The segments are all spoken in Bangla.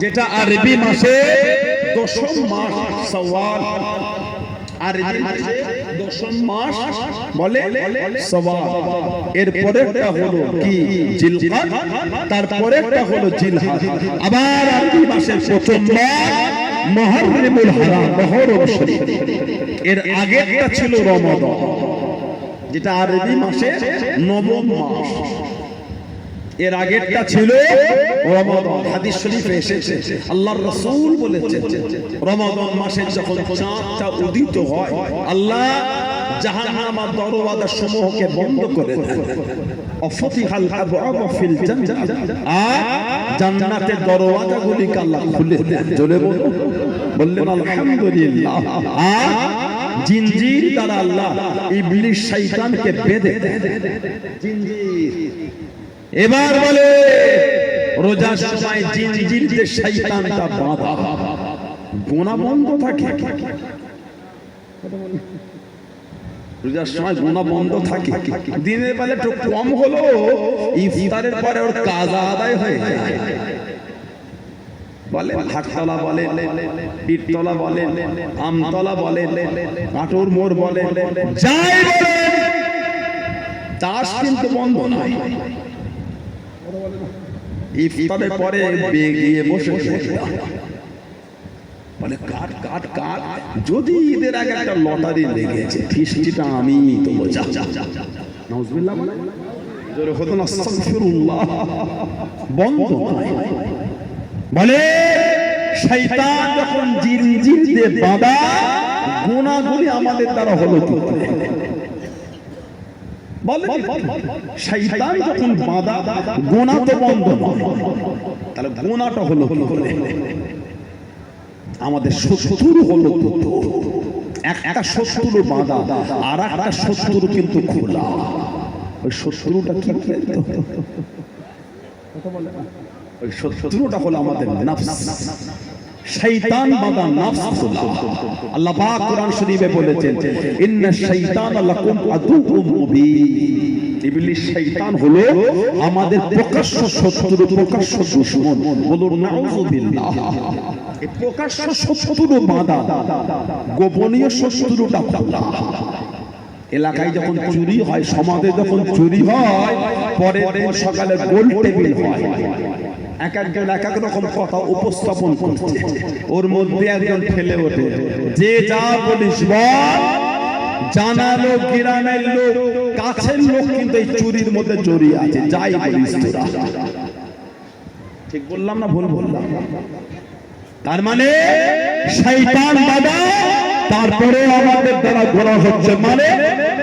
যেটা আরবি মাসে দশম মাস শাওয়াল, আরবি মাসে দশম মাস বলে শাওয়াল। এর পরেরটা হলো কি জিলকাদ, তারপরেরটা হলো জিলহজ। আবার আরবি মাসের প্রথম মাস মুহররমুল হারাম, মুহররম শরীফ। এর আগেরটা ছিল রমাদান, যেটা আরবি মাসের নবম মাস। এর আগেরটা ছিল রমাদান। হাদিস শরীফে এসেছে আল্লাহর রাসূল বলেছেন রমাদান মাসে যখন চাঁদটা উদিত হয়, আল্লাহ জাহান্নামের দরওয়াজা সমূহকে বন্ধ করে দেন। অফতিহাল আবওয়াবু ফিল জান্নাহ, আর জান্নাতের দরওয়াজাগুলিকে আল্লাহ খুলে দেন। জোরে বললেন আলহামদুলিল্লাহ। আর জিনজির দ্বারা আল্লাহ ইবলিস শয়তানকে বেঁধে দেন। জিনজির। এবার বলে রোজার সময় জিনজিরদের শয়তানটা বাঁধা, গুনাহ বন্ধ থাকে। রোজার সময় গুনাহ বন্ধ থাকে। দিনের বেলা একটু কম হলো, ইফতারের পরে ওর কাজা আদায় হয়ে যায়। বলে হাটতলা বলে, পীরতলা বলে, আমতলা বলে, কাটুর মোড় বলে, যাই বলে, চাষ কিন্তু বন্ধ নয়। ইফতারের পরে বেগিয়ে বসে বলে কাট কাট কাট, যদি ঈদের আগে একটা লটারি লেগেছে, ফিসটিটা আমি তো যা নাউজুবিল্লাহ বলে জোরে হতো না আস্তাগফিরুল্লাহ, বন্ধ নয়। বলে শয়তান যখন জিনজিরদের বাঁধা, গুনাহগুলি আমাদের দ্বারা হলো কি করে? বলে শয়তান যখন বাঁধা, গুনাহ তো বন্ধ নয়, তাহলে গুনাহটা হলো কি করে? আমাদের শত্রু হলো দুটো, একটা শত্রু বাঁধা, আর একটা শত্রু কিন্তু খোলা। ওই শত্রুটা কি? ওই শত্রুটা হলো আমাদের নফস। শয়তান বাঁধা নফস খোলা। আল্লাহ পাক কোরআন শরীফে বলেছেন ইন্নাশ শাইতানা লাকুম আদুউম মুবিন। ইবলিস শয়তান হলো আমাদের প্রকাশ্য শত্রু, প্রকাশ্য দুশমন। বলুন নাউযুবিল্লাহ। এই প্রকাশ্য শত্রু বাঁধা, গোপনীয় শত্রুটা খোলা। এলাকায় যখন চুরি হয়, সমাজে যখন চুরি হয়, পরে সকালে গোল টেবিল হয়, এক একজন এক এক রকম কথা উপস্থাপন করছে, ওর মধ্যে একজন ঠেলে ওঠে, যে যা বলিস বল। জানালো গ্রামের লোক, কাছের লোক কিন্তু এই চুরির মধ্যে জড়িয়ে আছে, যাই বলিস তোরা। ঠিক বললাম না ভুল বললাম? তার মানে শয়তান বাঁধা, তারপরে আমাদের দ্বারা ঘোরা হচ্ছে, মানে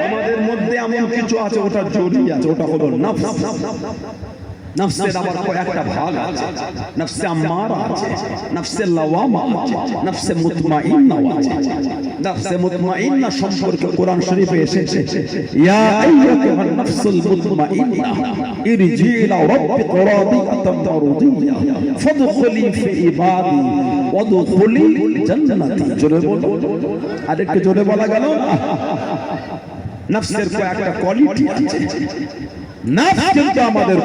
আমাদের মধ্যে এমন কিছু আছে ওটা জড়িয়ে আছে, ওটা হলো নফস। নফসের আবার কয়েকটা ভাগ আছে, নফসে আম্মারা আছে, নফসে লাওয়ামা আছে, নফসে মুতমাইন্না আছে। নফসে মুতমাইন্না সম্পর্কে কোরআন শরীফে এসেছে ইয়া আইয়ুহান নফসুল মুতমাইন্না ইরজি ইলা রাব্বিকা রাদিয়াতান মারদিয়া ফাদখুলি ফি ইবাদি ওয়াদখুলি জান্নাতি। জোরে বলো, আরেকটু জোরে বলা গেল না? নফসের কয়েকটা কোয়ালিটি আছে। নফস কিন্তু আমাদের,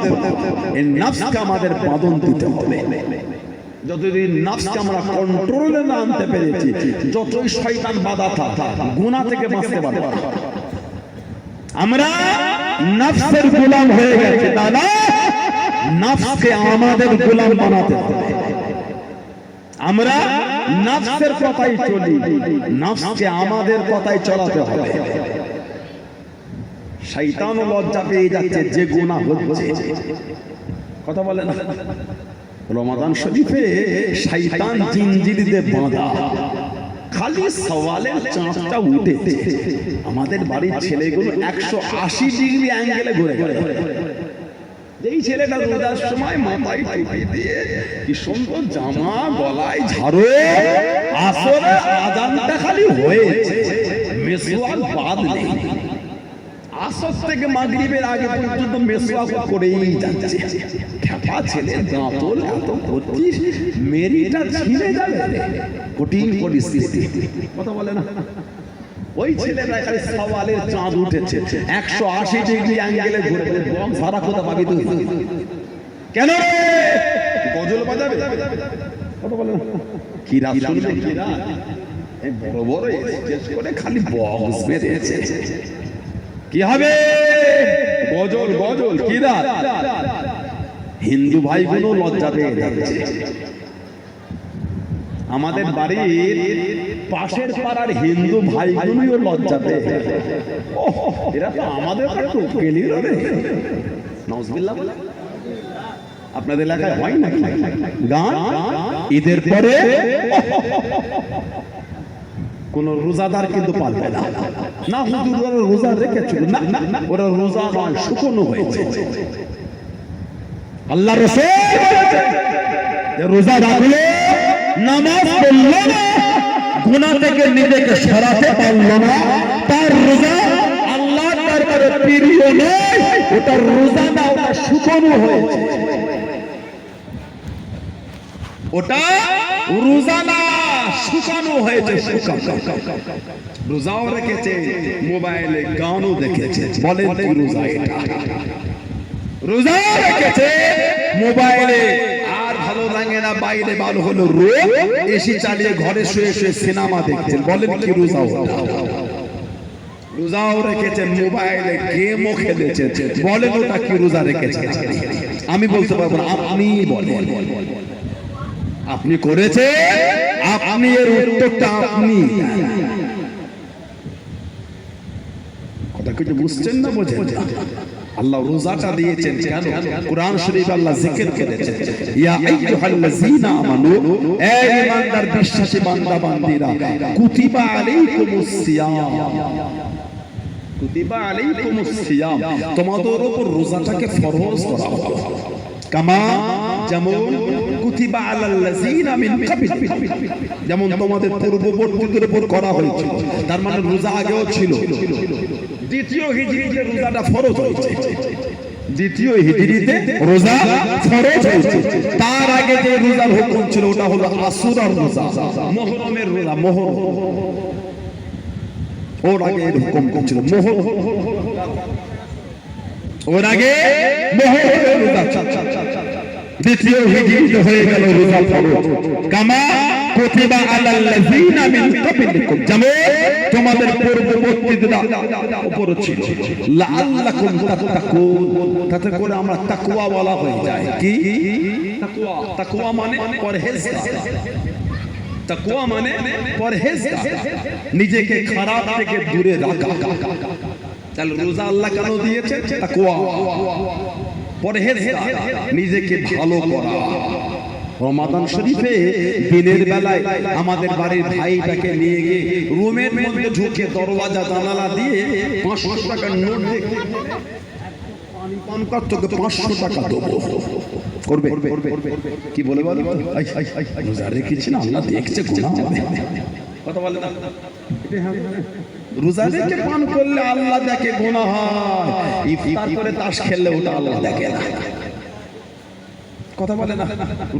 এই নফসকে আমাদের বাঁধন দিতে হবে। যতদিন নফসকে আমরা কন্ট্রোলে না আনতে পেরেছি, যতই শয়তান বাধা থাক, গুনাহ থেকে বাঁচতে পারবো। আমরা নফসের গোলাম হয়ে গেছি, দাদা। নফসকে আমাদের গোলাম বানাতে হবে। আমরা নফসের কথাই চলি, নফসকে আমাদের কথাই চলাতে হবে। শয়তান লজ্জা পেয়ে যাচ্ছে যে গুনাহ হচ্ছে, কথা বলে না? রমাদান শরীফে শয়তান জিনজিরদের বাঁধা, খালি সওয়ালের চাঁদটা উঠেছে, আমাদের বাড়ির ছেলেগুলো 180 ডিগ্রি অ্যাঙ্গেলে ঘুরে ঘুরে। এই ছেলেটা রোজার সময় মাথায় টুপি দিয়ে কি সুন্দর জামা, গলায় ঝাড়ু, আসরে আযানটা খালি হয়েছে, মেসওয়াক বাদ নেই। আসর থেকে মাগরিবের আগে পর্যন্ত মেসওয়াক করেই যাচ্ছে। খেপা ছেলে, দাঁতল এত ভর্তি, মেরিটা ছিঁড়ে যাবে, কঠিন পরিস্থিতি, কথা বলে না? ওই ছেলেটা খালি সওয়ালের চাঁদ উঠেছে, 180 ডিগ্রি অ্যাঙ্গেলে ঘুরে ঘুরে বক্স ভাড়া কোথা পাবি তুই? কেন গজল বাজাবে, কথা বলে কি রাত শুনবে, কি রাত এই বড় বড় স্টেজ করে খালি বক্স বেঁধেছে, কি হবে গজল গজল কি রাত। হিন্দু ভাইগুলো লজ্জা পেয়ে যাচ্ছে। আমাদের বাড়ির পাশের পাড়ার হিন্দু ভাইগুলোও লজ্জা পেয়ে, এরা তো আমাদের আপনাদের এলাকায় হয় না গান ঈদের পরে কোন রোজাদার কিন্তু পারবে না, না হুজুর রোজা রেখেছিল, না ওরা রোজা নয় শুকনো হয়েছে। আল্লাহ রাসূল রোজা রাখলো, নামাজ পড়লো না, গুনাহ থেকে নিজেকে সরাতে পারলো না, তার রোজা আল্লাহর দরবারে প্রিয় নয়, ওটা রোজা না, ওটা শুকনো হয়েছে, ওটা রোজা না শুকানো হয়েছে। রোজাও রেখেছে, মোবাইলে গানও দেখেছে, বলেন কি রোজা এটা? রোজা রেখেছে মোবাইলে, আর ভালো লাগে না, বাইরে ভালো হলো রোদ, এসি চালিয়ে ঘরে শুয়ে শুয়ে সিনেমা দেখছেন, বলেন কি রোজা ওটা? রোজাও রেখেছেন, মোবাইলে গেমও খেলেছেন, বলেন ওটা কি রোজা রেখেছেন? আমি বলতে পারবো না, আপনি বলেন। আপনি করেছে, আপনি এর উত্তরটা আপনি। কথা কিছু বুঝছেন না, বোঝেন? আল্লাহ রোজাটা দিয়েছেন কেন? কুরআন শরীফ আল্লাহ জিকির করেছেন, ইয়া আইয়ুহাল্লাযীনা আমানু, হে ঈমানদার বিশ্বাসী বান্দা বান্দীরা, কুতিবা আলাইকুমুস সিয়াম, কুতিবা আলাইকুমুস সিয়াম, তোমাদের উপর রোজাটাকে ফরজ করা হলো, কামা যেমন কুতিবা আলাল্লাযীনা মিন ক্বাবল, যেমন তোমাদের পূর্ববর্তীদের উপর করা হয়েছিল। তার মানে রোজা আগেও ছিল, দ্বিতীয় হিজরিতে রোজাটা ফরজ হয়েছে, দ্বিতীয় হিজরিতে রোজা ফরজ হয়েছে। তার আগে যে রোজার হুকুম ছিল ওটা হলো আশুরার রোজা, মুহররমের রোজা, মুহররম, ওর আগে এর হুকুম ছিল মুহররম, ওর আগে মুহররমের রোজা, দ্বিতীয় হিজরিতে হয়ে গেল রোজা ফরজ, কামা কুতিবা আলাল্লাযীনা মিন ক্বাবলিকুম, যেমন তোমাদের পূর্ববর্তীদের উপর ছিল, লাআল্লাকুম তাত্তাকুন, তাতে করে আমরা তাকওয়া বলা হয়ে যায়। কি তাকওয়া? তাকওয়া মানে পরহেজগার, তাকওয়া মানে পরহেজগার, নিজেকে খারাপ থেকে দূরে রাখা। তাহলে রোজা আল্লাহ কেন দিয়েছে? তাকওয়া, পরহেজগার, নিজেকে ভালো করা। রমাদান শরীফে দিনের বেলায় আমাদের বাড়ির ভাইটাকে নিয়ে গিয়ে রুমের মধ্যে ঢুকে দরওয়াজা জানালা দিয়ে 500 টাকার নোট দেখে পান করতে 500 টাকা দেবো, করবে কি বলে বলো, রোজা রেখেছি না, আল্লাহ দেখছে, গুনাহ হবে, কথা বলে না? রোজা রেখে পান করলে আল্লাহ দেখে, গুনাহ হয়। ইফতার করে তাস খেললে ওটা আল্লাহ দেখে না, কথা বলে না?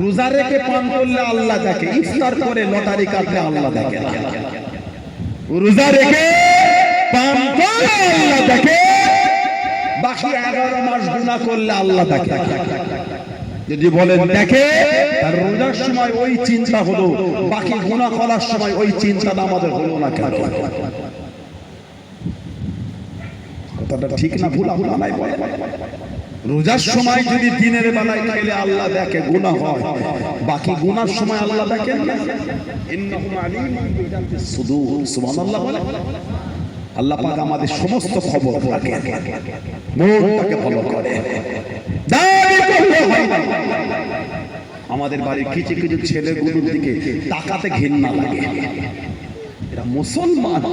রোজা রেখে পান করলে আল্লাহ দেখে, ইফতার করে লটারি কাটলে আল্লাহ দেখে না। রোজা রেখে পান করলে আল্লাহ দেখে, বাকি 11 মাস গুনাহ করলে আল্লাহ দেখে। যদি বলেন দেখে, তার রোজার সময় ওই চিন্তা হলো, বাকি গুনাহ করার সময় ওই চিন্তাটা আমাদের হলো না কেন? কথাটা ঠিক না ভুল? ভুল নাই বলে। রোজার সময় যদি দিনের বেলায় খেলে আল্লাহ দেখে, গুনাহ হয়, বাকি গুনার সময় আল্লাহ দেখেন না। ইন্নাহুম আলিমুন বিযাতিস সুদূর, সুবহানাল্লাহ বলে। আল্লাহ পাক আমাদের সমস্ত খবর রাখে, মনটাকে ভালো করে। দাবি করলে হয় না। আমাদের বাড়ির কিছু কিছু ছেলেগুলোর দিকে তাকাতে ঘৃণা লাগে, এরা মুসলমান,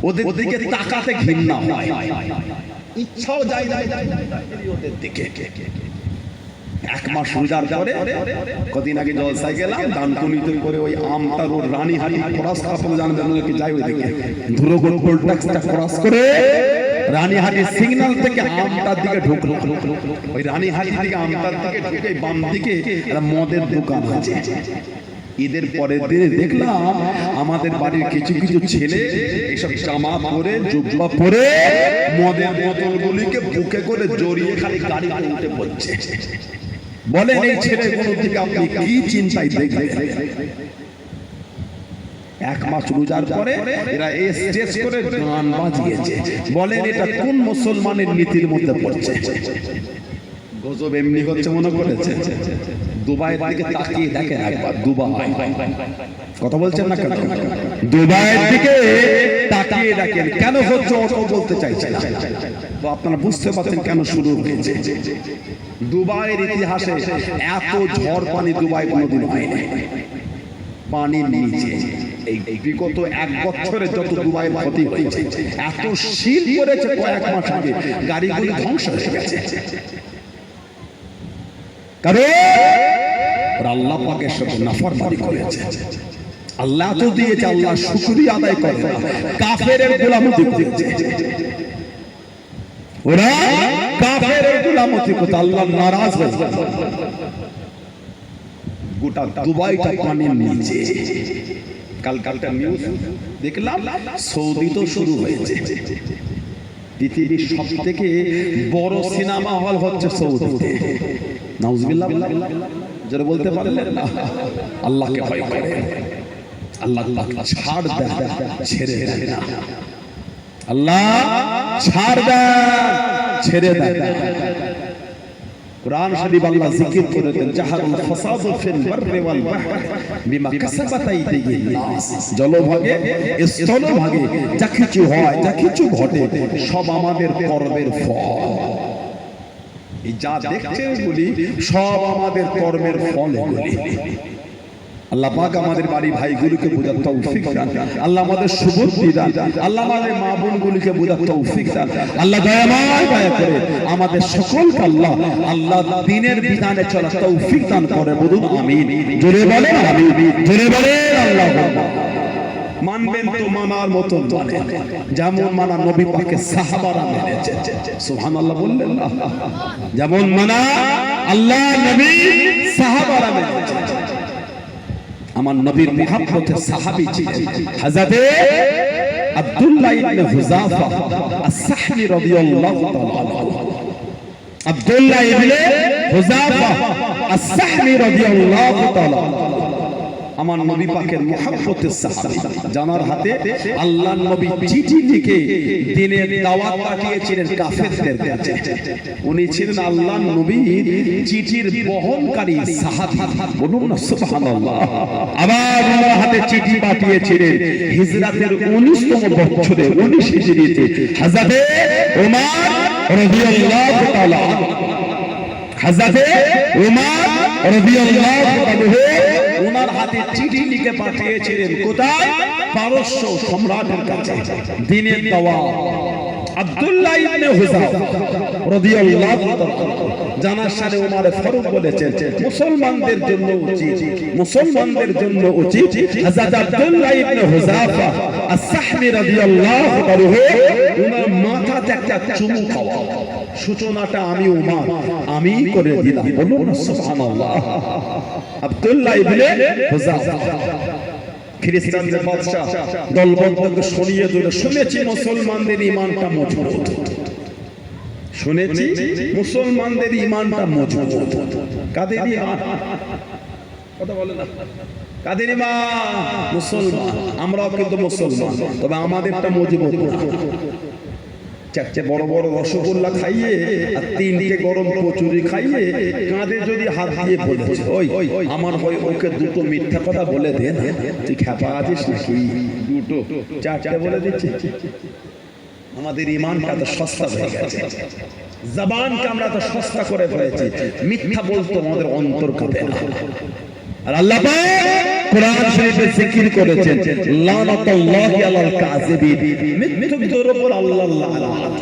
ওদের দিকে তাকাতে ঘৃণা হয়, ইচ্ছাও যায় ওদের দিকে। 1 মাস রোজার পরে কদিন আগে জলসায় গেলাম, দানকুনিতে করে ওই আমটা রোড রানীহাটি ক্রস কাপড় জানবেন কি যাই ওই দিকে ধুরগোল পোলট্যাক্সটা ক্রস করে রানীহাটি সিগন্যাল থেকে আমটার দিকে ঢুকলো। ওই রানীহাটি থেকে আমটার দিকে ঢুকে বাম দিকে একটা মদের দোকান আছে। ঈদের পরের দিনে দেখলাম আমাদের বাড়ির কিছু কিছু ছেলে এইসব জামা পরে জুব্বা পরে মদের বোতলগুলিকে বুকে করে জড়িয়ে খালি গাড়ি উঠে পড়ছে। বলেন এই ছেলেগুলোর দিকে আপনি কি চিন্তায় দেখবেন? এক মাস রোজার পরে এরা এই স্টেজ করে গান বাজিয়েছে। বলেন এটা কোন মুসলমানের নীতির মধ্যে পড়ছে? গজব এমনি হচ্ছে মনে করেছে? দুবাইয়ের দিকে তাকিয়ে দেখেন একবার, দুবাই কথা বলছেন না কেন? দুবাইয়ের দিকে তাকিয়ে দেখেন কেন হচ্ছে, অত বলতে চাইছে না। তো আপনারা বুঝতে পারছেন কেন শুরু হয়েছে। দুবাইয়ের ইতিহাসে এত ঝড় পানি দুবাই কোনোদিন হয়নি। পানির নিচে এই বিগত এক বছরে যত দুবাইয়ের ক্ষতি হয়েছে, এত শীত পড়েছে কয়েক মাস আগে, গাড়িগুলি ধ্বংস হয়ে গেছে। কারণ আল্লাহ পাকের সাথে নাফরমানি করেছে। আল্লাহ তো দিয়েছে, আল্লাহ শুকরিয়া আদায় করে না, কাফেরের গোলামতি করেছে। ওরা কাফেরের গোলামতি করতে আল্লাহ নারাজ হয়েছে। গোটা দুবাইটা পানির নিচে। কালকালটা নিউজ দেখলাম, সৌদি তো শুরু হয়েছে। পৃথিবীর সব থেকে বড় সিনেমা হল হচ্ছে সৌদিতে। নাউজুবিল্লাহ যারা বলতে পারলেন না, আল্লাহকে ভয় করে। আল্লাহ ছাড় দেন, ছেড়ে দেন না। আল্লাহ ছাড় দেন, ছেড়ে দেন। কুরআন শরীফ আল্লাহ জিকির করেছেন, জাহারুল ফাসাদু ফিল বাররি ওয়াল বাহরি বিমা কাসাবাত আইদিন নাস। জলভাগে স্থলভাগে যা কিছু হয়, যা কিছু ঘটে, সব আমাদের কর্মের ফল। এই যা দেখছেন বলি সব আমাদের কর্মের ফল বলি। আল্লাহ পাক আমাদের বাড়ি ভাইগুলোকে বোঝার তৌফিক দান। আল্লাহ আমাদের সুবুদ্ধি দান। আল্লাহ আমাদের মা বোনগুলোকে বোঝার তৌফিক দান। আল্লাহ দয়াময় দয়া করে আমাদের সকলকে আল্লাহ দ্বীনের বিধানে চলার তৌফিক দান করে। বলুন আমিন। জোরে বলেন আমিন, জোরে বলেন আল্লাহুম্মা। মানবেন তো মানার মতন মানেন, যেমন মানা নবী পাকের সাহাবারা মেনেছে। সুবহানাল্লাহ বললেন না? যেমন মানা আল্লাহ নবী সাহাবারা মেনেছে। আমার নবীর মুহাব্বতের সাহাবী ছিলেন হযরতে আব্দুল্লাহ ইবনে হুযাফা আস-সাহমি রাদিয়াল্লাহু তাআলা আনহু। আব্দুল্লাহ ইবনে হুযাফা আস-সাহমি রাদিয়াল্লাহু তাআলা আমার নবী পাকের মুহাব্বতের সাহাবী। জানার হাতে আল্লাহর নবী চিঠি লিখে দ্বীনের দাওয়াত পাঠিয়েছিলেন কাফেরদের কাছে। উনি ছিলেন আল্লাহর নবীর চিঠির বহনকারী সাহাবী। বলুন না সুবহানাল্লাহ। আবার ওনার হাতে চিঠি পাঠিয়েছিলেন হিজরতের 19তম বছরে, 19 হিজরিতে হযরতে ওমর রাদিয়াল্লাহু তাআলা আনহু। হযরতে ওমর রাদিয়াল্লাহু আনহু ওনার হাতে চিঠি লিখে পাঠিয়েছিলেন কোথায়? পারস্য সম্রাটের কাছে দ্বীনের দাওয়াত। আব্দুল্লাহ ইবনে হুযাফা রাদিয়াল্লাহু তাআলা জানার সাথে ওমরে ফারুক বলেছেন, মুসলমানদের জন্য উচিত, মুসলমানদের জন্য উচিত হযরত আব্দুল্লাহ ইবনে হুযাফা আস-সাহমি রাদিয়াল্লাহু আনহু ওনার মাথাতে একটা চুমু খাওয়া। সূচনাটা আমি ওমর আমি করে দিলাম। বলুন সুবহানাল্লাহ। আব্দুল্লাহ ইবনে হুযাফা খ্রিস্টানদের বাদশা দলবদ্ধকে শুনিয়ে দিল, শুনেছি মুসলমানদের ঈমানটা মজবুত, শুনেছি মুসলমানদের ঈমানটা মজবুত। কাদের ঈমান? কথা বলে না। কাদের ঈমান? মুসলমান। আমরাও কিন্তু মুসলমান, তবে আমাদেরটা মজবুত না। চারটে বড় বড় রসগোল্লা খাইয়ে আর 3টে গরম কচুরি খাইয়ে কাঁধে যদি হাত দিয়ে বলেছে, ওই আমার হয় ওকে 2টো মিথ্যা কথা বলে দে না, তুই খেপা আছিস নাকি? 2টো 4টে বলে দিচ্ছে। আমাদের ঈমানটা তো সস্তা হয়ে গেছে, জবানকে আমরা তো সস্তা করে ফেলেছি। মিথ্যা বলতো আমাদের অন্তর কাঁপে না। আর আল্লাহ পাক কোরআন শরীফে জিকির করেছেন, লানাতুল্লাহি আলাল কাযিবিন, মিথ্যুকদের উপর আল্লাহ লানত।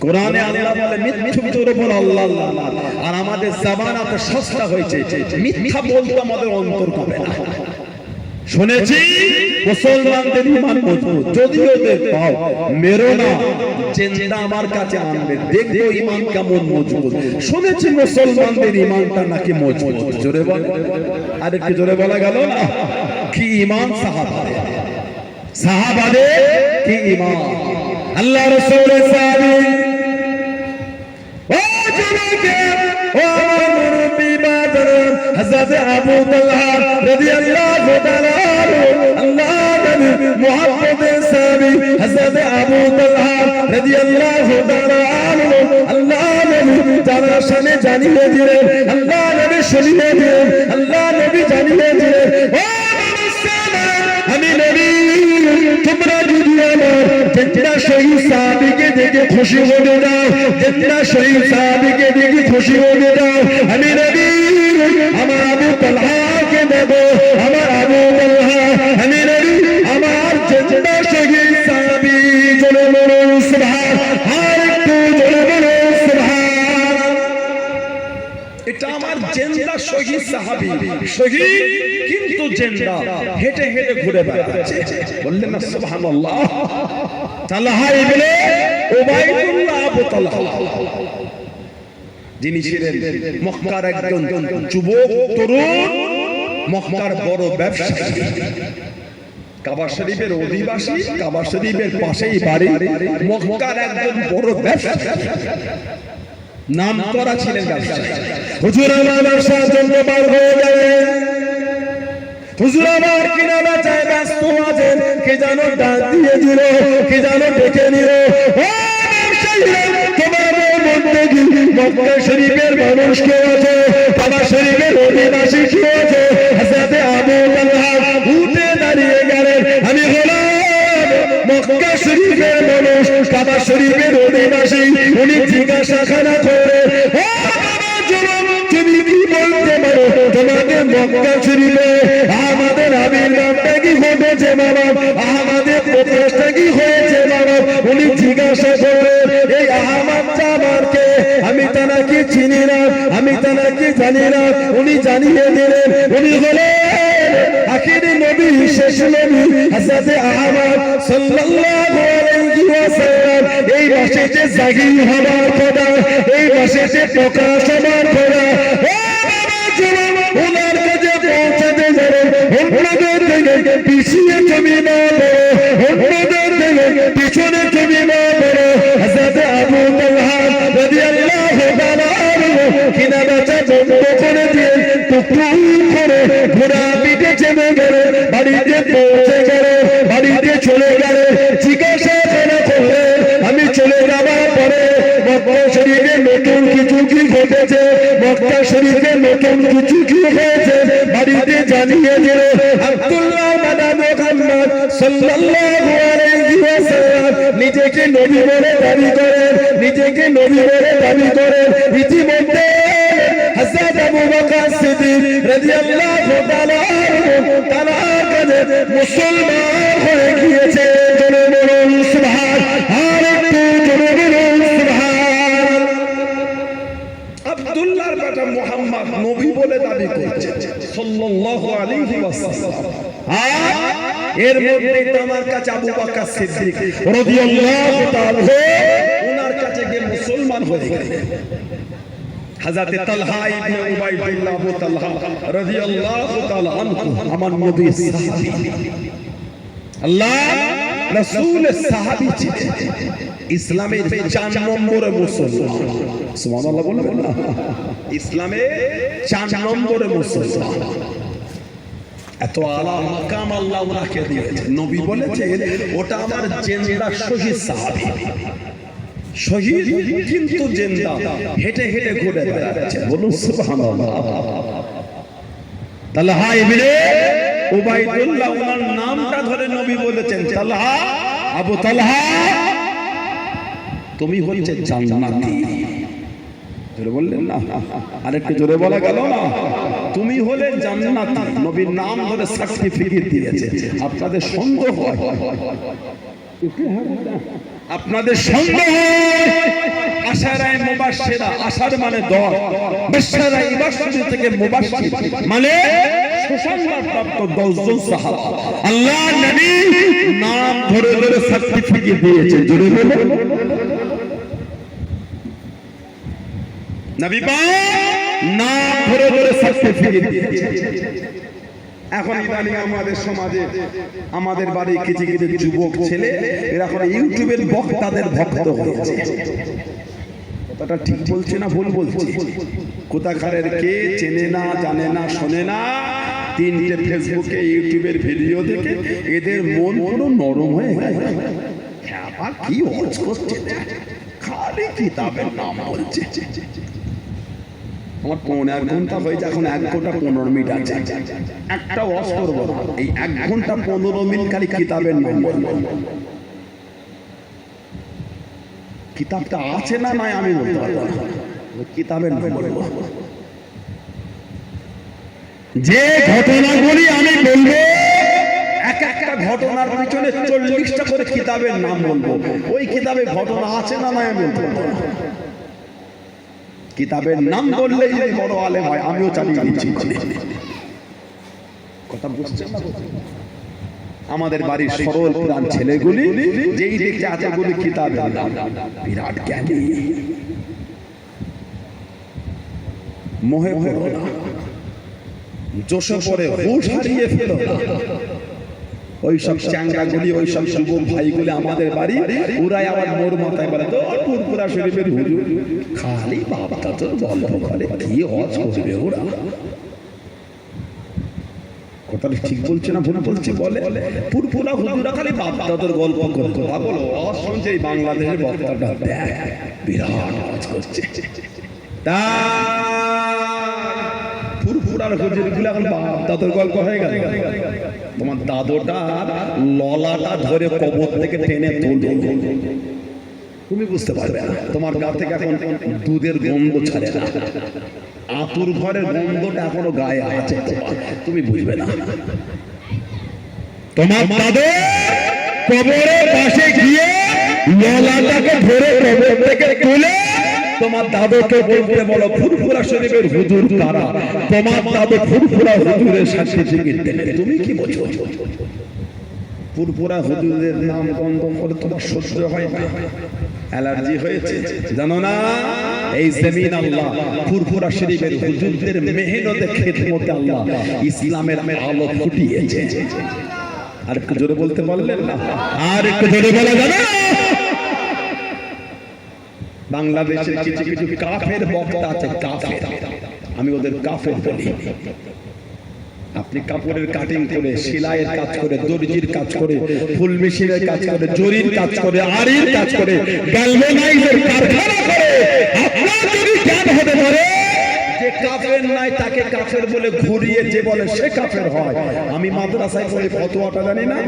কোরআনে আল্লাহ বলে মিথ্যুকদের উপর আল্লাহ লানত। আর আমাদের জবান এত সস্তা হয়েছে, মিথ্যা বলতে আমাদের অন্তর কাঁপে না। শুনেছি মুসলমানদের ঈমান মজবুত, যদি ওদের পাও মেরো না, জিন্দা আমার কাছে আনবে, দেখবো ঈমান কেমন মজবুত। শুনেছি মুসলমানদের ঈমানটা নাকি মজবুত। জোরে বলে, আরেকটু জোরে বলা গেল না? কি ঈমান সাহাবাদের, সাহাবাদের কি ঈমান। আল্লাহ রাসূলের সাহাবী, ও যুবক, ও হযরত আবু তালহা রাদিয়াল্লাহু তাআলা আল্লাহ নবী মুহাম্মদের সাহাবী হযরত আবু তালহা রাদিয়াল্লাহু তাআলা আল্লাহ নবী তার শানে জানিয়ে দিলেন, আল্লাহ নবী শুনিয়ে দিলেন, আল্লাহ নবী জানিয়ে দিলেন, ও আমি নবী তোমরা যদি আমার জিন্দা শহীদ সাহাবীকে দেখে খুশি হয়ে যাও, জিন্দা শহীদ সাহাবীকে দেখে খুশি হয়ে যাও, আমি নবী আমার আবু তালহাকে দেবো, আমার আবু তালহা আমি নবী আমার জিন্দা শহীদ সাহাবী জোরে বলুন সুবহান, আর একটু জোরে বলুন সুবহান। এটা আমার জিন্দা শহীদ সাহাবী, শহীদ কিন্তু জিন্দা, হেঁটে হেঁটে ঘুরে বেড়াচ্ছে, বললেন না সুবহানাল্লাহ। তালহা ইবনে উবাইদুল্লাহ আবু তালহা যিনি ছিলেন মক্কার একজন যুবক তরুণ, মক্কার বড় ব্যবসায়ী, কাবা শরীফের অধিবাসী, কাবা শরীফের পাশেই বাড়ি, মক্কার একজন বড় ব্যবসায়ী, নাম করা ছিলেন ব্যবসায়ী। হুজুর আমার ব্যবসার জন্য বার হয়ে গেলেন, হুজুর আমার কিনা বেচায় ব্যস্ত আছেন, কে যেন ডাক দিয়ে দিল, কে যেন ডেকে নিল, ও ব্যবসায়ীরা তোমাদের মধ্যে কি মক্কা শরীফের মানুষ কে আছে, কাবা শরীফের অধিবাসী কে আছে? হযরত আবু তালহা উঠে দাঁড়িয়ে গেলেন, আমি হলাম মক্কা শরীফের মানুষ, কাবা শরীফের অধিবাসী। উনি জিজ্ঞাসাখানা করে, ও তুমি কি বলতে পারো তোমাদের মক্কা শরীফে আমাদের আবির্ভাবটা কি ঘটেছে বাবা, আমাদের প্রকাশটা কি হয়েছে বাবা? উনি জিজ্ঞাসা করলেন, এই আহমদ জামারকে আমি তানাকে চিনি না, আমি তানাকে জানি না। উনি জানিয়ে দিলেন, উনি হলেন আখিরি নবী, শেষ নবী হযরত আহমদ সাল্লাল্লাহু আলাইহি ওয়াসাল্লাম। এই মাসে যে জাহির হবার কথা, এই মাসে যে প্রকাশ হবার কথা, ওনার কাছে পৌঁছাতে যাবে, অন্যদের থেকে পিছিয়ে তুমি না পড়ো, অন্যদের থেকে পিছনে তুমি না পড়ো। হযরত আবু তালহা রাদিয়াল্লাহু তাআলা কিনা বেচা বন্ধ করে দিয়ে টুকটুক করে ঘোড়া পিঠে চেপে গেলে, বাড়িতে পৌঁছে গেলে, বাড়িতে চলে গেলে, জিজ্ঞাসা করলে আমি চলে যাবার পরে মক্কা শরীফে নতুন কিছু কি ঘটেছে, মক্কা শরীফে নতুন কিছু কি হয়েছে বাড়িতে জানিয়ে দিল। আব্দুল্লাহ মুহাম্মদ সাল্লাল্লাহু আলাইহি ওয়াসাল্লাম নিজেকে নবী বলে দাবি করেন, নিজেকে নবী বলে দাবি করেন। ইতিমধ্যে হযরত আবু বকর সিদ্দিক রাদিয়াল্লাহু তাআলা তার কাছে মুসলমান হয়ে গিয়েছে, জোরে বলুন সুবহান, আর একটু জোরে বলুন সুবহান। আব্দুল্লাহর বেটা মুহাম্মদ নবী বলে দাবি করছে সাল্লাল্লাহু আলাইহি ওয়াসাল্লাম, আর এর মধ্যে আমার কাছে আবু বকর সিদ্দিক রাদিয়াল্লাহু তাআলা ওনার কাছে গিয়ে মুসলমান হয়ে গেলেন। হযরত তালহা ইবনে উবাইদুল্লাহ আবু তালহা রাদিয়াল্লাহু তাআলা আনহু আমার নবীর সাহাবী, আল্লাহ রাসূলের সাহাবী ছিলেন, ইসলামের 4 নম্বরে মুসলমান। সুবহানাল্লাহ বলবেন না, ইসলামের 4 নম্বরে মুসলমান। এত আলা মাকাম আল্লাহ ওনাকে দিয়েছেন, নবী বলেছেন ওটা আমার জিন্দা শহীদ সাহাবী, শহীদ কিন্তু জিন্দা, হেঁটে হেঁটে ঘুরে বেড়াচ্ছে, বলুন সুবহানাল্লাহ। তালহা ইবনে উবাইদুল্লাহ ওনার নামটা ধরে নবী বলেছেন, তালহা, আবু তালহা তুমি হচ্ছে জান্নাতি। জোরে বললেন না, আরেকটু জোরে বলা গেল না, তুমি হলে জান্নাতি। নবীর নাম ধরে সার্টিফিকেট দিয়েছে। আপনাদের সন্দেহ হয়, আপনাদের সন্দেহ আশারায়ে মুবাশশিরা, আশার মানে 10, বাশশারায়ে ইবাশশির থেকে মুবাশশির মানে সুসংবাদপ্রাপ্ত 10 জন সাহাবা আল্লাহ নবী নাম ধরে ধরে সার্টিফিকেট দিয়েছে। জোরে বলুন, নবী পাক নাম ধরে ধরে সার্টিফিকেট দিয়েছে। এখন ইদানিং আমাদের সমাজে, আমাদের বাড়ি কিছু কিছু যুবক ছেলে এরা এখন ইউটিউবের বক্তাদের ভক্ত হয়েছে। কথাটা ঠিক বলছে না ভুল বলছে? কোথাকারের কে চেনে না, জানে না, শোনে না, তিনটে ফেসবুকে ইউটিউবের ভিডিও দেখে এদের মন পুরো নরম হয়ে গেছে। আবার কি ওয়াজ করছে, খালি কিতাবের নাম বলছে। আমার 1.5 ঘন্টা হয়েছে, এখন 1 ঘন্টা 15 মিনিট আছে, একটা ওয়াজ করবো না। এই 1 ঘন্টা 15 মিনিট খালি কিতাবের নাম বলবো। কিতাবটা আছে না নাই আমি বলতে পারবো না, কিতাবের নাম বলবো। যে ঘটনাগুলি আমি বলবো, এক একটা ঘটনার পিছনে 40টা করে কিতাবের নাম বলবো। ওই কিতাবে ঘটনা আছে না নাই আমি বলতে পারবো না। কিতাবের নাম বললে যদি বড় আলেম হয়, আমিও চালিয়ে দিচ্ছি। কথা বুঝছেন না? আমাদের বাড়ির সরল পুরান ছেলেগুলি যেই দেখছে এতগুলি কিতাবের নাম, বিরাট জ্ঞানী, মোহে পড়ো না, জোশে পড়ে হুঁশ হারিয়ে ফেলো না। ওই সব চ্যাংড়াগুলি, ওই সব যুবক ভাইগুলি আমাদের বাড়ি, ওরাই আবার মোর মাথায় বলে তো পুরপুরা শরীফের হুজুর, খালি বাবা তোর গল্প করে, কি হজ করবে ওরা? কথাটা ঠিক বলছে না ভুল বলছে? বলে পুরপুরা হুজুরা খালি বাবা তোর গল্প করতো। বলো হজ শুনছে এই বাংলাদেশের বক্তাটা বিরাট হজ করছে, তা পুরপুরার হুজুরগুলো এখন বাবা তোর গল্প হয়ে গেল। তোমার দাদুটা ললাটা ধরে কবর থেকে টেনে তুলবে, তুমি বুঝতে পারবে না। তোমার গা থেকে এখন দুধের গন্ধ ছাড়ে না, আতুর ঘরের গন্ধটা এখনো গায়ে আছে, তুমি বুঝবে না। তোমার দাদু কবরের পাশে গিয়ে ললাটাকে ধরে কবর থেকে তুলে তোমার দাদুকে বলতে বলো ফুরফুরা শরীফের হুজুর কারা? তোমার দাদু ফুরফুরা হুজুরের সার্টিফিকেট দেবে, তুমি কি বোঝো? ফুরফুরা হুজুরের নাম গন্ধ করে তোমার সহ্য হয় না, অ্যালার্জি হয়েছে, জানো না? এই জমিন আল্লাহ ফুরফুরা শরীফের হুজুরদের মেহনতে খেদমতে আল্লাহ ইসলামের আলো ফুটিয়েছে। আর একটু জোরে বলতে পারলেন না? আর একটু জোরে বলা যাবে? বাংলাদেশে কিছু কিছু কাফের বক্তা আছে, কাফের, আমি ওদের কাফের বলি। আপনি কাপড়ের কাটিং করে, সেলাইয়ের কাজ করে, দর্জির কাজ করে, ফুল মেশিনের কাজ করে, জরির কাজ করে, আড়ির কাজ করে, গ্যালভানাইজের কারখানা করে, আপনার যদি জ্ঞান হতে পারে যে কাফের নাই তাকে কাফের বলে ঘুরিয়ে যে বলে সে কাফের হয়। আমি মাদ্রাসায় পড়ে ফতোয়াটা জানি না।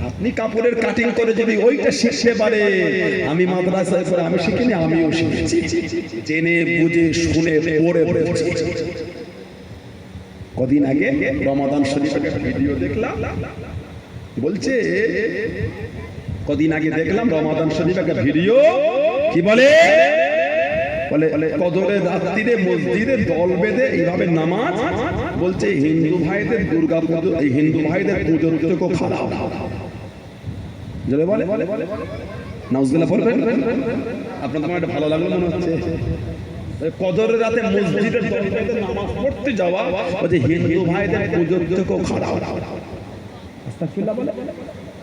আপনি কাপড়ের কাটিং করে যদি ওইটা শিখতে পারে, আমি মাদ্রাসায় পড়ে আমি শিখিনি, আমিও শিখেছি, জেনে বুঝে শুনে পড়ে পড়েছি। কদিন আগে রমাদান শরীফের ভিডিও দেখলাম, বলছে কদিন আগে দেখলাম রমাদান শরীফের ভিডিও, কি বলে কদরের রাত্রিরে মসজিদে দল বেঁধে এইভাবে নামাজ, বলছে হিন্দু ভাইদের দুর্গা পুজো, এই হিন্দু ভাইদের পুজোর থেকেও খারাপ। বলে নাউজুবিল্লাহ পড়বেন, আপনাদের আমার ভালো লাগলো মনে হচ্ছে। কদরের রাতে মসজিদের দল বেঁধে নামাজ পড়তে যাওয়া, বলছে হিন্দু ভাইদের পুজোর থেকেও খারাপ। আস্তাগফিরুল্লাহ বলে,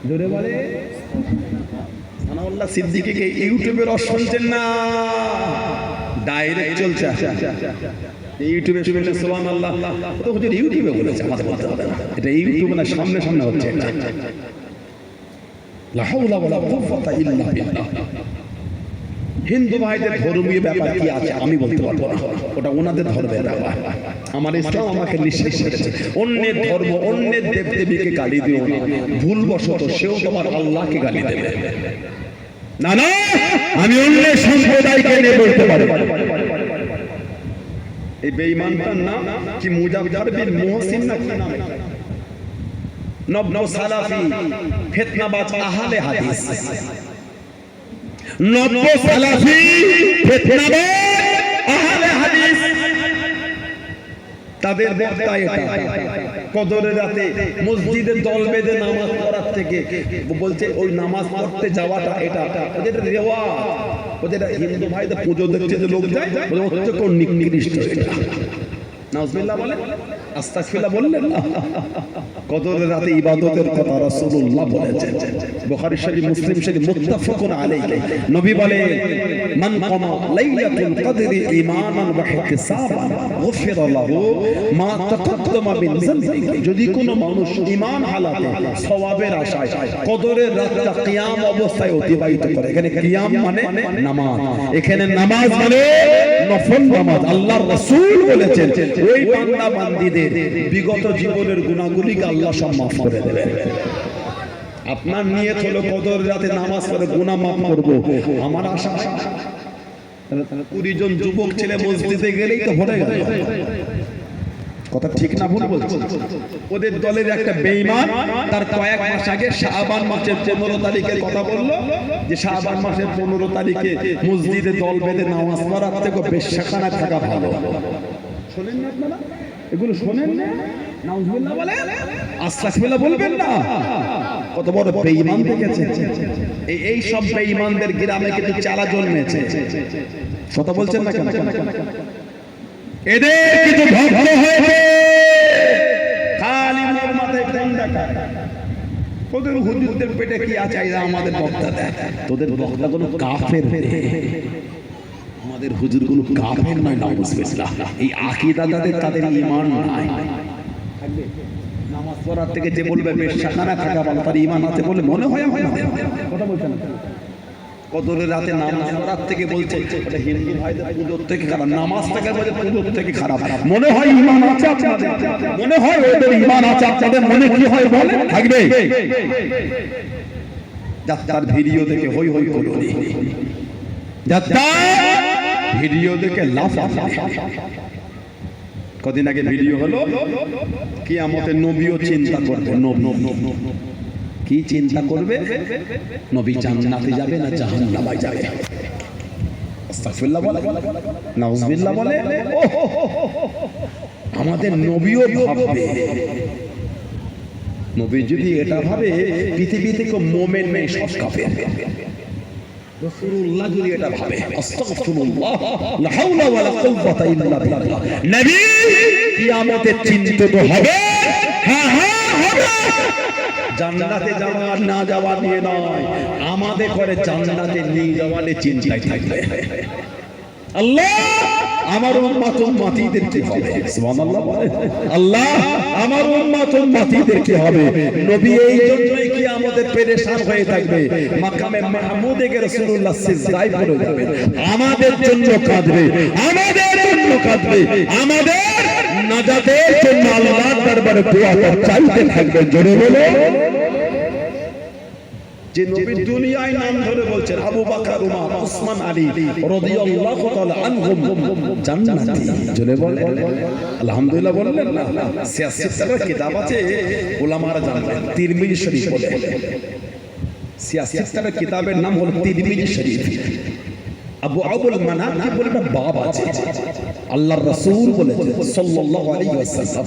জোরে বলে। সানাউল্লাহ সিদ্দিকীকে ইউটিউবে রস শুনছেন না, ডাইরেক্ট চলছে ইউটিউবে, শুনলে সুবহানাল্লাহ। তো হুজুর ইউটিউবে বলেছে, আমাদের বলতে হবে না, এটা ইউটিউবে না, সামনে সামনে হচ্ছে। লা হাওলা ওয়ালা কুওয়াতা ইল্লা বিল্লাহ। হিন্দু ভাইদের ধর্মীয় ব্যাপার কি আছে আমি বলতে পারবো না, ওটা ওনাদের ধর্মের ব্যাপার। আমার ইসলাম আমাকে নিষেধ করেছে অন্যের ধর্ম, অন্যের দেবদেবীকে গালি দিও না, ভুলবশত সেও তোমার আল্লাহকে গালি দেবে না। না, আমি অন্যের সম্প্রদায়কে নিয়ে বলতে পারি। এই বেঈমানটার নাম কি মুজাফফর বিন মুহসিন না কি নাম? নব্য সালাফি ফিতনাবাজ আহলে হাদিস, নব্য সালাফি ফিতনাবাজ আহলে হাদিস, তাদের বক্তা এটা। কদরের রাতে মসজিদে দল বেঁধে নামাজ পড়ার থেকে বলছে ওই নামাজ পড়তে যাওয়াটা এটা ওদের রেওয়াজ, ওদের হিন্দু ভাইদের পুজো দেখতে যে লোক যায়, ওদের হচ্ছে কোন নিকৃষ্ট। নাউজুবিল্লাহ বলে। আস্তাগফিরুল্লাহ বললেন না? কদরের রাতে ইবাদতের কথা রাসূলুল্লাহ বলেছেন। বুখারী শরীফ, মুসলিম শরীফ মুত্তাফাকুন আলাইহি। নবী বলে, মান কামা লাইলাতুল কদরি ঈমানান ওয়া ইহতিসাবান গুফিরা লাহু মা তাকাদ্দামা মিন যামবিহি। যদি কোনো মানুষ ঈমান হালাতে সওয়াবের আশায় কদরের রাতটা কিয়াম অবস্থায় অতিবাহিত করে, এখানে কিয়াম মানে নামাজ, এখানে নামাজ মানে নফল নামাজ। আল্লাহর রাসূল বলেছেন ওই বান্দা বান্দীদের বিগত জীবনের গুনাহগুলিকে আল্লাহ সব মাফ করে দেবে। আপনার নিয়ত হলো কদর রাতে নামাজ পড়ে গুনাহ মাফ করব, আমার আশা 20 জন যুবক ছেলে মসজিদে গেলেই তো ভরে গেল। কথা ঠিক না ভুল বলছি? ওদের দলের একটা বেঈমান তার কয়েক মাস আগে শাবান মাসের 15 তারিখের কথা বলল যে শাবান মাসের 15 তারিখে মসজিদে দল বেঁধে নামাজ পড়ার থেকে বেশ্যাখানায় থাকা ভালো। শোনেন না আপনারা? এগুলো শোনেন না? নাউজুবিল্লাহ বলেন, আস্তাগফিরুল্লাহ বলবেন না? কত বড় বেঈমান দেখেছেন? এই সব বেঈমানদের গ্রামে কিন্তু চারা জন্মেছে। কথা বলছেন না কেন? এদের কিছু ভক্ত হয়েছে খালি মোর মাথায় ঠান্ডা খায়। তোদের হুজুরদের পেটে কি আছে এরা আমাদের বক্তা দেয়। তোদের বক্তা কোনো কাফের রে, আমাদের হুজুর কোনো কাফের নয়। নাউজুবিল্লাহ। এই আকীদা তাদের ঈমান নাই। নামাজ পড়ার থেকে যে বলবে বেশ্যাখানা থাকা ভালো, তার ঈমান আছে বলে মনে হয় আমাদের? কথা বলছেন না? কদরের রাতে নামাজ পড়ার থেকে বলছে এটা হিন্দু ভাইদের পুজোর থেকে খারাপ, নামাজ থেকে বলে পুজোর থেকে খারাপ। মনে হয় ঈমান আছে আপনাদের, মনে হয় ওদের ঈমান আছে আপনাদের, মনে কি হয় বলে থাকবে? যাত্রার ভিডিও দেখে হই হই করুন, যাত্রার ভিডিও দেখে লাফাফা। কদিন আগে ভিডিও হলো কিয়ামতের নবীও চিন্তা করবে। কি চিন্তা করবে? নবী জান্নাতে যাবে না জাহান্নামে যাবে? আস্তাগফিরুল্লাহ বলে, নাউজুবিল্লাহ বলে। আমাদের নবীও ভাববে। নবী যদি এটা ভাবে পৃথিবীতে কেউ মুমিন নেই, সব কাফের। রাসূলুল্লাহ যদি এটা ভাবে, আস্তাগফিরুল্লাহ, লা হাওলা ওয়ালা কুওয়াতা ইল্লা বিল্লাহ। নবী কিয়ামতে চিন্তিত হবে। হ্যাঁ হ্যাঁ হবে। জান্নাতে যাওয়া না যাওয়া নিয়ে নয়, আমাদের করে জান্নাতে নিয়ে যাওয়া নিয়ে চিন্তায় থাকবে। আল্লাহ আমার উম্মতদের কি হবে? সুবহানাল্লাহ বলেন। আল্লাহ আমার উম্মতদের কি হবে? নবী এই জন্যই কিয়ামতে পেরেশান হয়ে থাকবে। মাকামে মাহমুদে গিয়ে রাসূলুল্লাহ সিজদায় পড়ে যাবে, আমাদের জন্য কাঁদবে, আমাদের জন্য কাঁদবে, আমাদের নাজাতের জন্য আল্লাহর দরবারে দোয়া চাইতে থাকবেন। জোরে বলো। যে নবী দুনিয়ায় নাম ধরে বলছেন আবু বকর, উমর, উসমান, আলী রাদিয়াল্লাহু তাআলা আনহুম জান্নাতি। জোরে বলে আলহামদুলিল্লাহ বললেন না? সিয়াসতের কিতাব আছে, উলামারা জানেন, তিরমিজি শরীফ বলে। সিয়াসতের কিতাবের নাম হলো তিরমিজি শরীফ। আবু আবুল মানাকিব বলে একটা বাব আছে। আল্লাহর রাসূল বলেছেন সাল্লাল্লাহু আলাইহি ওয়াসাল্লাম,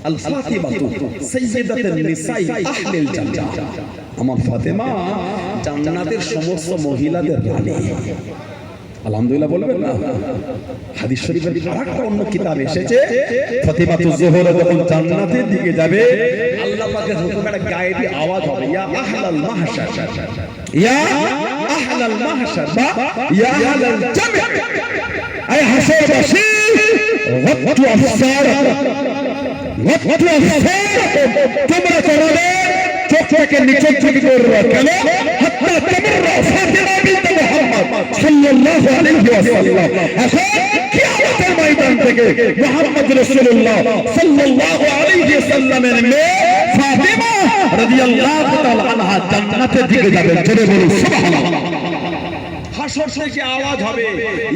আল ফাতিমাতু সাইয়্যিদাতুন নিসাই আহলিল জান্নাহ। আমার ফাতেমা জান্নাতের সমস্ত মহিলাদের রানী। আলহামদুলিল্লাহ বলবেন না? হাদিস শরীফের আরেকটা অন্য কিতাব এসেছে, ফাতিমাতু জোহরা যখন জান্নাতের দিকে যাবে, আল্লাহ পাকের হুকুমে একটা গায়েবী আওয়াজ হবে, ইয়া আহলাল মাহশার, ইয়া আহলাল মাহশার বা ইয়া আহলাল জামা, আই হাসরবাসী ওয়াক্তু আফসার, ওয়াক্তু আফসার, তোমরা তোমাদের চোখটাকে নিচের দিকে করবে কেন? হাত্তা তামাররা ফাতিমা বিনত মুহাম্মদ সাল্লাল্লাহু আলাইহি ওয়াসাল্লাম। এখন কিয়ামতের ময়দান থেকে মুহাম্মদ রাসূলুল্লাহ সাল্লাল্লাহু আলাইহি ওয়াসাল্লামের মেয়ে ফাতিমা রাদিয়াল্লাহু তাআলা আনহা জান্নাতের দিকে যাবেন। জোরে বলুন সুবহানাল্লাহ। হাসর থেকে আওয়াজ হবে,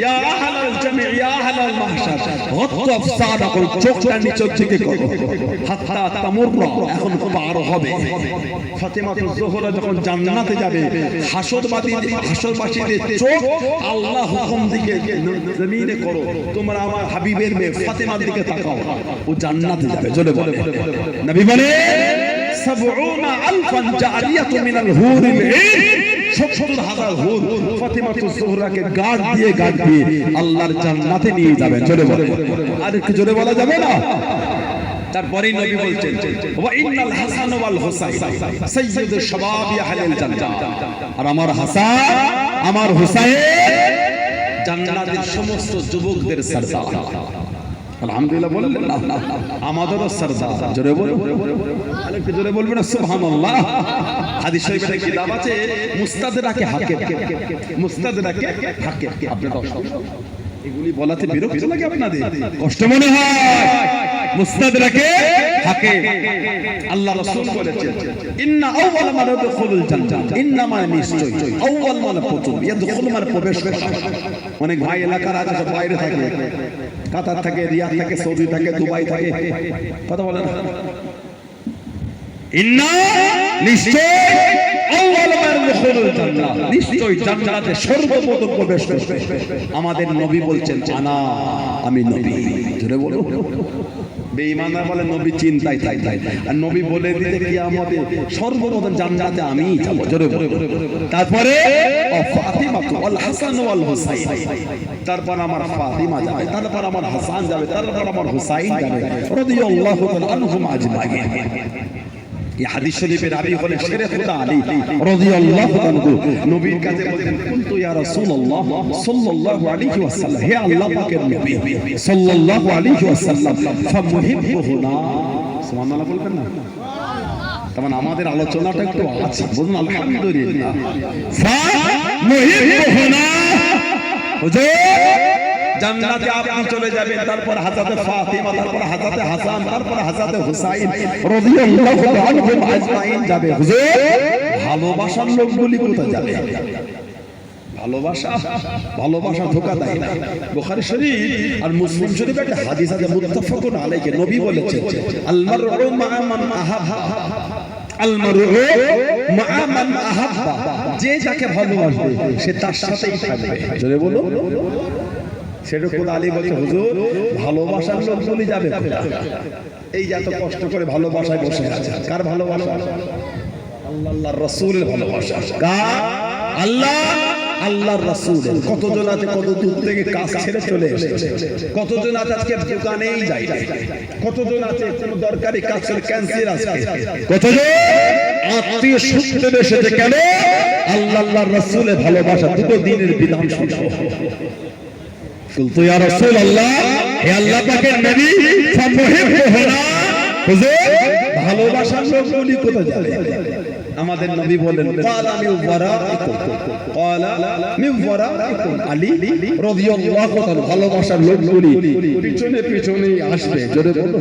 ইয়া আহলাল জামি, ইয়া আহলাল মাহশার, ওয়াক্তু আফসারাকুম, চোখটা নিচের দিকে করো, হাত্তা তামাররা, এখন পার হবে। ফাতিমাতু জোহরা যখন জান্নাতে যাবে, হাসরবাসীদের চোখ আল্লাহ হুকুম দিকে জমিনে করো, তোমরা আমার হাবিবের মেয়ে ফাতিমার দিকে তাকাও, ও জান্নাতে যাবে। জোরে বলে নবী বলে ৭০,০০০ জারিয়াতু মিনাল হুরিল ঈন, ৭০,০০০ হুর ফাতিমাতু জোহরাকে গার্ড দিয়ে আল্লাহর জান্নাতে নিয়ে যাবেন। জোরে বলে, আর একটু জোরে বলা যাবে না? তারপরেই নবী বলছেন ওয়া ইন্নাল হাসান ওয়াল হুসাইন সাইয়্যিদুশ শাবাবি আহলিল জান্নাহ, আর আমার হাসান আমার হুসাইন জান্নাতের সমস্ত যুবকদের সরদার। আলহামদুলিল্লাহ বললেন না, আমাদেরও সরদার। জোরে বলুন, আরেকটু জোরে বলবেন সুবহানাল্লাহ। হাদিস শরীফে কিতাব আছে মুস্তাদরাকে হাকিম, মুস্তাদরাকে হাকিম। আপনারা এগুলি বলাতে বিরক্ত লাগে আপনাদের, কষ্ট মনে হয়? মুস্তাদরাকে হাকিম আল্লাহ রাসূল বলেছেন ইন্না আউয়াল মান ইয়াদখুলুল জান্নাহ, ইন্না মানে নিশ্চয়, আউয়াল মানে প্রথম, ইয়াদখুল মানে প্রবেশ করা। অনেক ভাই এলাকার আছে সব বাইরে থাকে, কাতার থাকে, রিয়াদ থাকে, সৌদি থাকে, দুবাই থাকে, কথা বলেন ইন্না নিশ্চয় আউয়াল মান ইয়াদখুলুল জান্নাহ, নিশ্চয় জান্নাতে সর্বপ্রথম প্রবেশ করবে আমাদের নবী বলছেন আনা, আমি নবী। জোরে বলো। বেঈমানরা বলে নবী চিন্তায় থাকে, আর নবী বলে দিতে কিয়ামতে সর্বপ্রথম জান্নাতে আমিই যাব। জোরে বলো। তারপরে ফাতিমা ওয়াল হাসান ওয়াল হুসাইন, তারপর আমার ফাতিমা যাবে, তারপর আমার হাসান যাবে, তারপর আমার হুসাইন যাবে রাদিয়াল্লাহু তাআলা আনহুম আজমাইন। এই হাদিস শরীফের রাবি হলেন শেরে খুদা আলী রাদিয়াল্লাহু আনহু। নবীর কাছে বলেন কুনতু ইয়া রাসূলুল্লাহ সাল্লাল্লাহু আলাইহি ওয়াসাল্লাম, হে আল্লাহ পাকের নবী সাল্লাল্লাহু আলাইহি ওয়াসাল্লাম, ফামুহিব্বুনা, সুবহানাল্লাহ বলবেন না? তার আমাদের আলোচনাটা একটু আছে, বলুন আলহামদুলিল্লাহ। ফামুহিব্বুনা, হুজুর জান্নাতে আপনি চলে যাবেন, তারপর হযরত ফাতিমা, তারপর হযরত হাসান, তারপর হযরত হুসাইন রাদিয়াল্লাহু আনহুম আজমাইন যাবে। হুজুর ভালোবাসার লোকগুলি কোথায় যাবে? ভালোবাসা, ভালোবাসা ধোঁকা দেয় না। বুখারী শরীফ আর মুসলিম শরীফে একটা হাদিস আছে মুত্তাফাকুন আলাইহি, নবী বলেছেন আল মারউ মা'a মান আহাব্বা, আল মারউ মা'a মান আহাব্বা, যে যাকে ভালোবাসবে সে তার সাথেই থাকবে। জোরে বলো। সেটা কোন আলী বলছে হুজুর ভালোবাসার লোকগুলি যাবে কোথায়? এই যে এত কষ্ট করে ভালোবাসায় বসে আছে, কার ভালোবাসা? আল্লাহর রাসূলের ভালোবাসা। কার? আল্লাহ আল্লাহর রাসূলের। কতজন আছে কত দূর থেকে কাজ ছেড়ে চলে এসেছে, কতজন আছে আজকে দোকানেই যায়, কতজন আছে কোনো দরকারি কাজ ছেড়ে ক্যান্সেল আজকে, কতজন আত্মীয় সূত্রে এসেছে কেন? আল্লাহর রাসূলের ভালোবাসা, দুটো দিনের বিধান শুনছো। কুলতু ইয়া রাসূলুল্লাহ, হে আল্লাহ পাকের নবী, ফামুহিব্বুনা, হুজুর ভালোবাসার লোকগুলি কোথায় যাবে? আমাদের নবী বলেন ক্বালা মিন ওয়ারাইকুম, ক্বালা মিন ওয়ারাইকুম, আলী রাদিয়াল্লাহু তাআলা ভালোবাসার লোকগুলি পিছনে পিছনেই আসবে। জোরে বলো।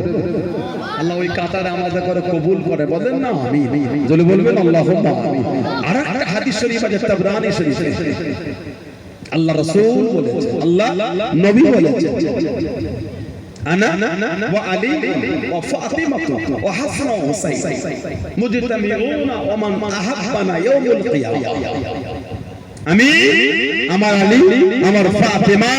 আল্লাহ ওই কাতারে আমাদের করে কবুল করে, বলেন না আমিন। জোরে বলবেন আল্লাহুম্মা আমিন। আরেকটা হাদিস শরীফ আছে তাবরানী শরীফে, আল্লাহ রাসূল বলেছেন, আল্লাহ নবী বলেছেন আনা ওয়া আলী ওয়া ফাতিমা ওয়া হাসান ওয়া হুসাইন মুজতামিউনা ওয়া মান আহাব্বানা ইয়াউমুল কিয়ামাহ। আমি, আমার আলী, আমার ফাতিমা,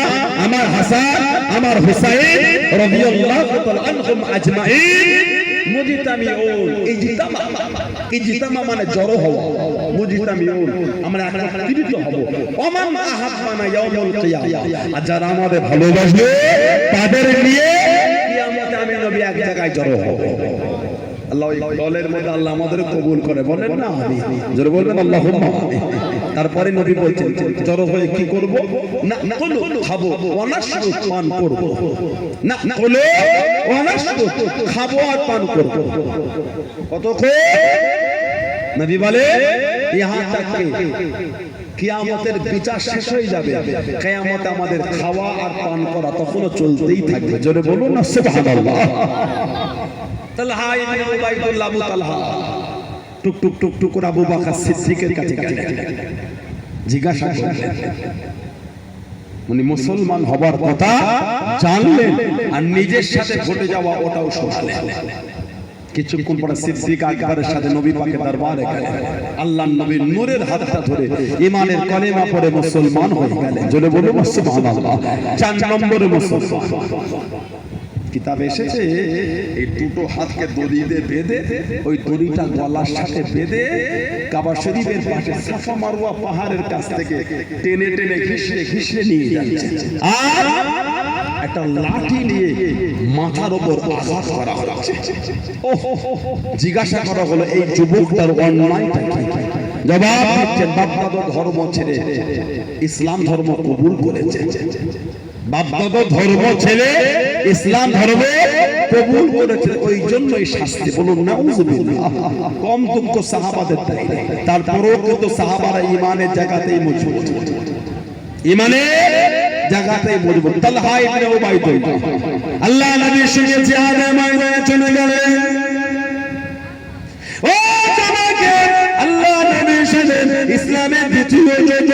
আমার হাসান, আমার হুসাইন রাদিয়াল্লাহু তাআলা আনহুম আজমাইন মুজতামিউন, ইজতামা, ইজতামা মানে জড়ো হওয়া, মুজতামিউন আমরা একত্রিত হব, ওমান আহাব্বানা ইয়াউমুল কিয়ামাহ, আর যারা আমাদের ভালোবাসবে তাদের নিয়ে কিয়ামতে আমি নবী এক জায়গায় জড়ো হব। আল্লাহ এই দলের মধ্যে আল্লাহ আমাদের কবুল করে, বলেন না আমিন। জোরে বলবেন আল্লাহুম্মা আমিন। তারপরে নবী বলছেন জড়ো হয়ে কি করব? না খাবো, ওয়া নাশরু, পান করব, না ওয়া নাশরু, খাবো আর পান করব। কতক্ষণ? নবী বলে ইহা তক কিয়ামতের বিচার শেষ হয়ে যাবে, কিয়ামতে আমাদের খাওয়া আর পান করা তখনও চলতেই থাকবে। জোরে বলুন না সুবহানাল্লাহ। তালহা ইবনে উবাইদুল্লাহ, আবু তালহা টুক টুক টুক টুক করে আবু বকর সিদ্দিকের কাছে গেলেন, জিজ্ঞাসা করলেন, উনি মুসলমান হবার কথা জানলেন আর নিজের সাথে ঘটে যাওয়া ওটাও শোনালেন। কিছুক্ষণ পরে সিদ্দিক আকবরের সাথে নবী পাকের দরবারে গেলেন, আল্লাহর নবীর নূরের হাতটা ধরে ঈমানের কলেমা পড়ে মুসলমান হয়ে গেলেন। জোরে বলুন সুবহানাল্লাহ। 4 নম্বরে মুসলমান। কিতাবে এসেছে এই দুটো হাতকে দড়ি দিয়ে বেঁধে, ওই দড়িটা গলার সাথে বেঁধে কাবা শরীফের পাশে সাফা মারওয়া পাহাড়ের কাছ থেকে টেনে টেনে ঘিসড়ে ঘিসড়ে নিয়ে যাচ্ছে। আর একটা লাঠি নিয়ে মাথার উপর আঘাত করা হচ্ছে। জিজ্ঞাসা করা হলো এই যুবকটার অন্যায়টা কি? জবাব দিচ্ছেন বাপদাদা ধর্ম ছেড়ে ইসলাম ধর্ম কবুল করেছে। বাপদাদা ধর্ম ছেড়ে ইসলাম ধর্ম কবুল করেছে, ওই জন্যই শাস্তি। বলুন নাউজুবিল্লাহ। কম দুঃখ সাহাবাদের তাই, তারপরেও কিন্তু সাহাবারা ইমানের জায়গাতেই মজবুত, ইমানের জায়গাতেই মজবুত। তালহা ইবনে উবাইদুল্লাহ আল্লাহ নবী সঙ্গে জিহাদে ময়দানে চলে গেলেন। ও জামাকে আল্লাহ নবীর সাথে ইসলামের দ্বিতীয় যুদ্ধ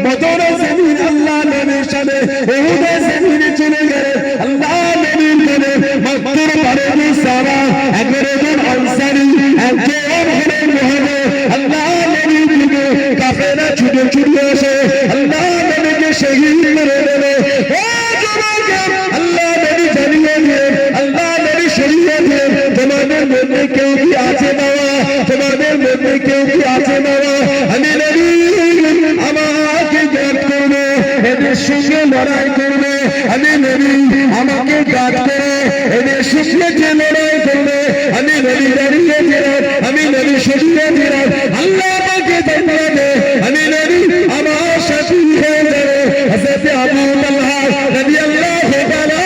বদরের জমিন, আল্লাহ নবীর সাথে উহুদের জমিনে চলে গেলেন। আল্লাহ নবীর কোলে মক্কার পারে সারা 11 জন আনসারী, একজন হলেন মুহাম্মদ। আল্লাহ নবীর দিকে কাফেররা ছুটে ছুটে এসে আল্লাহ নবীকে শহীদ করে দিল। ও জামাকে আল্লাহ নবী জানিয়ে দিলেন, আল্লাহ নবী শরীয়ত দিলেন, তোমাদের মধ্যে কেউ কি আছে বাবা? তোমাদের মধ্যে কেউ কি আছে বাবা? আমি নবী আমাকে গাদ করবে, এদের সঙ্গে লড়াই করবে। আমি নবী আমাকে গাদ করে এদের সঙ্গে যে লড়াই করবে, আমি নবী দাঁড়িয়ে দিলাম, আমি নবী সরিয়ে দিলাম। আল্লাহ আমাকে জানাবে, আমি নবী আমার সাথী হয়ে যাবে। হযরত আবু তালহা রাদিয়াল্লাহু তাআলা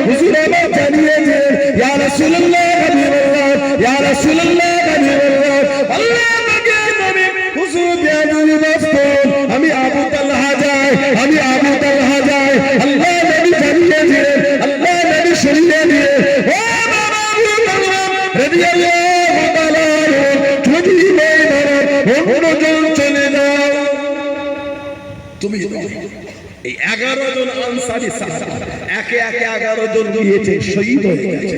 হুজুর আমার জানিয়েছেন, ইয়া রাসূলুল্লাহ হাবিবাল্লাহ, ইয়া রাসূলুল্লাহ হাবিবাল্লাহ, আল্লাহ আমাকে নবী হুজুর জানাবে বাস্তব আমি আবু তালহা যাই, আমি আবু তালহা যাই। আল্লাহ নবী জানিয়েছেন, আল্লাহ নবী সরিয়ে দিয়ে ও বাবা আবু তালহা রাদিয়াল্লাহু তাআলা যদি মনোজন চলে যাও। তুমি এই 11 জন আনসারী সাহাবা একে একে 11 জন গিয়েছে, শহীদ হয়ে গেছে।